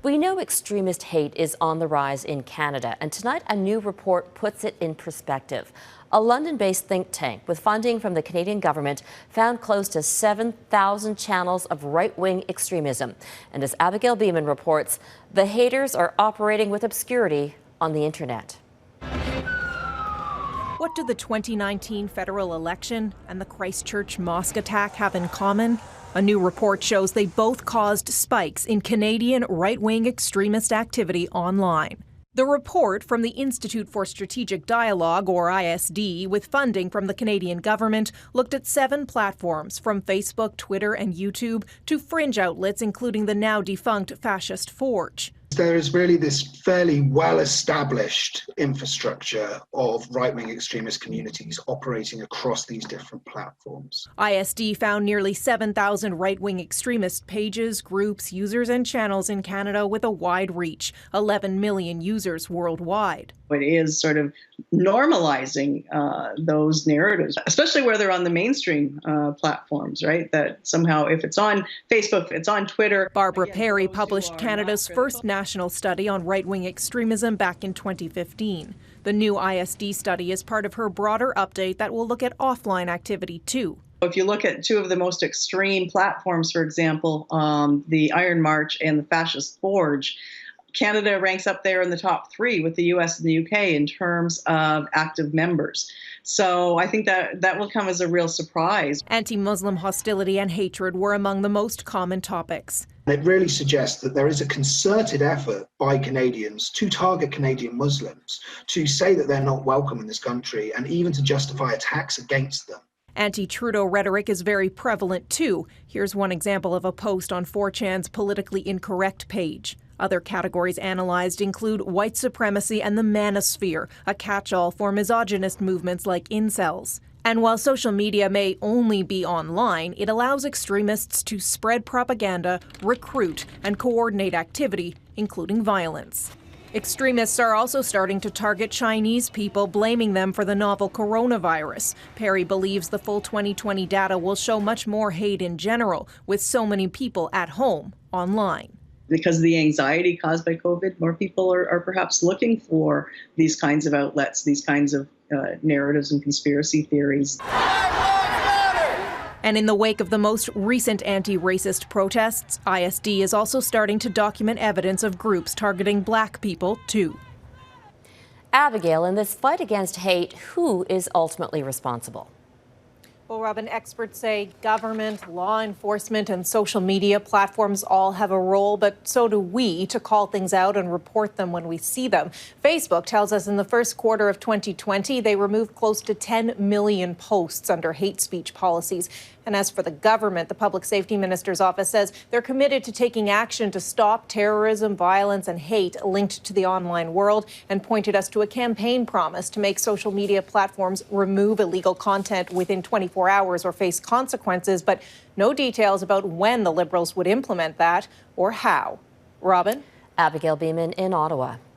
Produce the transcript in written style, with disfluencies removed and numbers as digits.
We know extremist hate is on the rise in Canada, and tonight a new report puts it in perspective. A London-based think tank with funding from the Canadian government found close to 7,000 channels of right-wing extremism. And as Abigail Beeman reports, the haters are operating with obscurity on the internet. What do the 2019 federal election and the Christchurch mosque attack have in common? A new report shows they both caused spikes in Canadian right-wing extremist activity online. The report from the Institute for Strategic Dialogue, or ISD, with funding from the Canadian government, looked at 7 platforms from Facebook, Twitter and YouTube to fringe outlets including the now defunct fascist Forge. There is really this fairly well-established infrastructure of right-wing extremist communities operating across these different platforms. ISD found nearly 7,000 right-wing extremist pages, groups, users and channels in Canada with a wide reach, 11 million users worldwide. It is sort of normalizing those narratives, especially where they're on the mainstream platforms, right? That somehow if it's on Facebook, if it's on Twitter. Barbara Perry published Canada's first national study on right-wing extremism back in 2015. The new ISD study is part of her broader update that will look at offline activity too. If you look at 2 of the most extreme platforms, for example, the Iron March and the fascist Forge, Canada ranks up there in the top 3 with the US and the UK in terms of active members. So I think that will come as a real surprise. Anti-Muslim hostility and hatred were among the most common topics. It really suggests that there is a concerted effort by Canadians to target Canadian Muslims, to say that they're not welcome in this country and even to justify attacks against them. Anti-Trudeau rhetoric is very prevalent too. Here's one example of a post on 4chan's politically incorrect page. Other categories analyzed include white supremacy and the manosphere, a catch-all for misogynist movements like incels. And while social media may only be online, it allows extremists to spread propaganda, recruit, and coordinate activity, including violence. Extremists are also starting to target Chinese people, blaming them for the novel coronavirus. Perry believes the full 2020 data will show much more hate in general, with so many people at home, online. Because of the anxiety caused by COVID, more people are perhaps looking for these kinds of outlets, these kinds of narratives and conspiracy theories. And in the wake of the most recent anti-racist protests, ISD is also starting to document evidence of groups targeting Black people, too. Abigail, in this fight against hate, who is ultimately responsible? Well, Robin, experts say government, law enforcement, and social media platforms all have a role, but so do we to call things out and report them when we see them. Facebook tells us in the first quarter of 2020, they removed close to 10 million posts under hate speech policies. And as for the government, the Public Safety Minister's office says they're committed to taking action to stop terrorism, violence, and hate linked to the online world, and pointed us to a campaign promise to make social media platforms remove illegal content within 24 hours or face consequences, but no details about when the Liberals would implement that or how. Robin? Abigail Beeman in Ottawa.